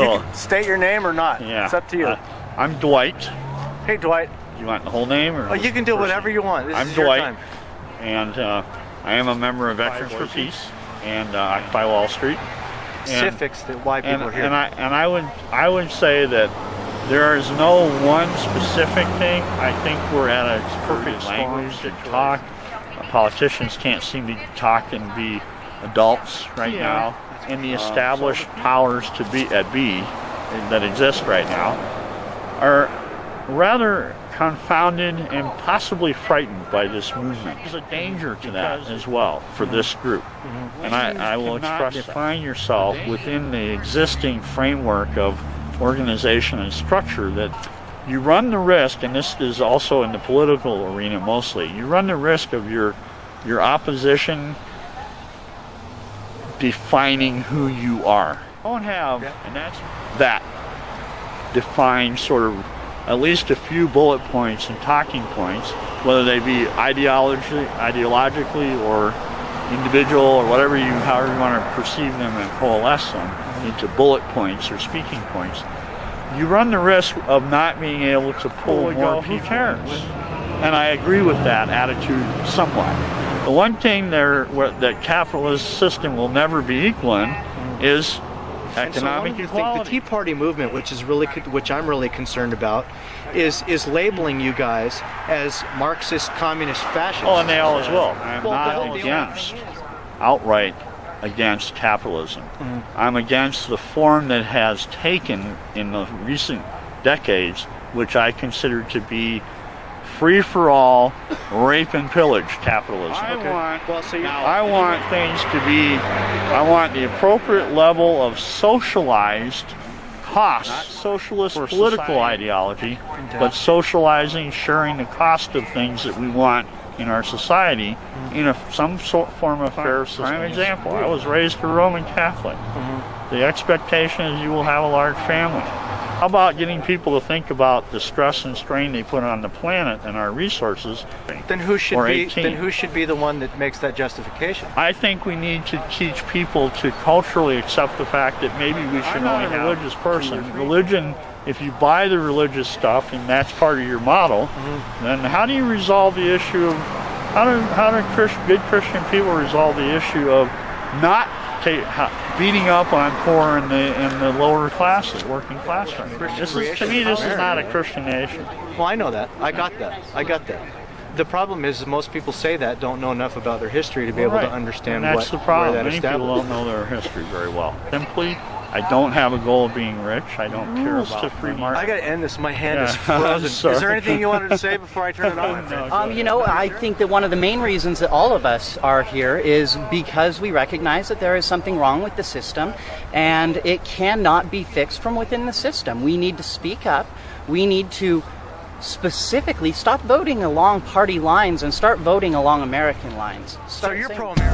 So you can state your name or not. yeah, It's up to you. I'm Dwight. Hey, Dwight. You want the whole name? Or You can do whatever you want. This I'm is your Dwight, time. and I am a member of Veterans for Peace and Occupy Wall Street. Specifics that why people are here. And I would say that there is no one specific thing. I think we're at a perfect language to talk. Politicians can't seem to talk and be adults right now. And the established powers to be that exist right now are rather confounded and possibly frightened by this movement. There's a danger to that as well for this group. And I will express that. Define yourself within the existing framework of organization and structure that you run the risk, and this is also in the political arena mostly, you run the risk of your opposition defining who you are. Don't have, and that defines sort of at least a few bullet points and talking points, whether they be ideologically or individual or however you want to perceive them and coalesce them into bullet points or speaking points. You run the risk of not being able to pull more people. Who cares? And I agree with that attitude somewhat. The one thing that capitalist system will never be equal in is economic equality. The Tea Party movement, which I'm really concerned about, is labeling you guys as Marxist, communist, fascist. Oh, and they all as well. I'm not outright against capitalism. I'm against the form that has taken in the recent decades, which I consider to be free-for-all, rape and pillage capitalism. I want the appropriate level of socialized cost, not socialist political ideology, but socializing, sharing the cost of things that we want in our society in some form of fair system. Prime example, I was raised a Roman Catholic. The expectation is you will have a large family. How about getting people to think about the stress and strain they put on the planet and our resources? Then who should be the one that makes that justification? I think we need to teach people to culturally accept the fact that maybe we should only have a religious person. Religion, if you buy the religious stuff and that's part of your model, then how do you resolve the issue of how do good Christian people resolve the issue of not beating up on poor and the lower classes, working class? To me, this is not a Christian nation. Well, I know that. I got that. The problem is most people say that don't know enough about their history to be able to understand and that's the problem. Many people don't know their history very well. Simply, I don't have a goal of being rich. I don't care about free market. I got to end this. My hand is frozen. Is there anything you wanted to say before I turn it on? You know, I think that one of the main reasons that all of us are here is because we recognize that there is something wrong with the system, and it cannot be fixed from within the system. We need to speak up. We need to specifically stop voting along party lines and start voting along American lines. So you're pro-American?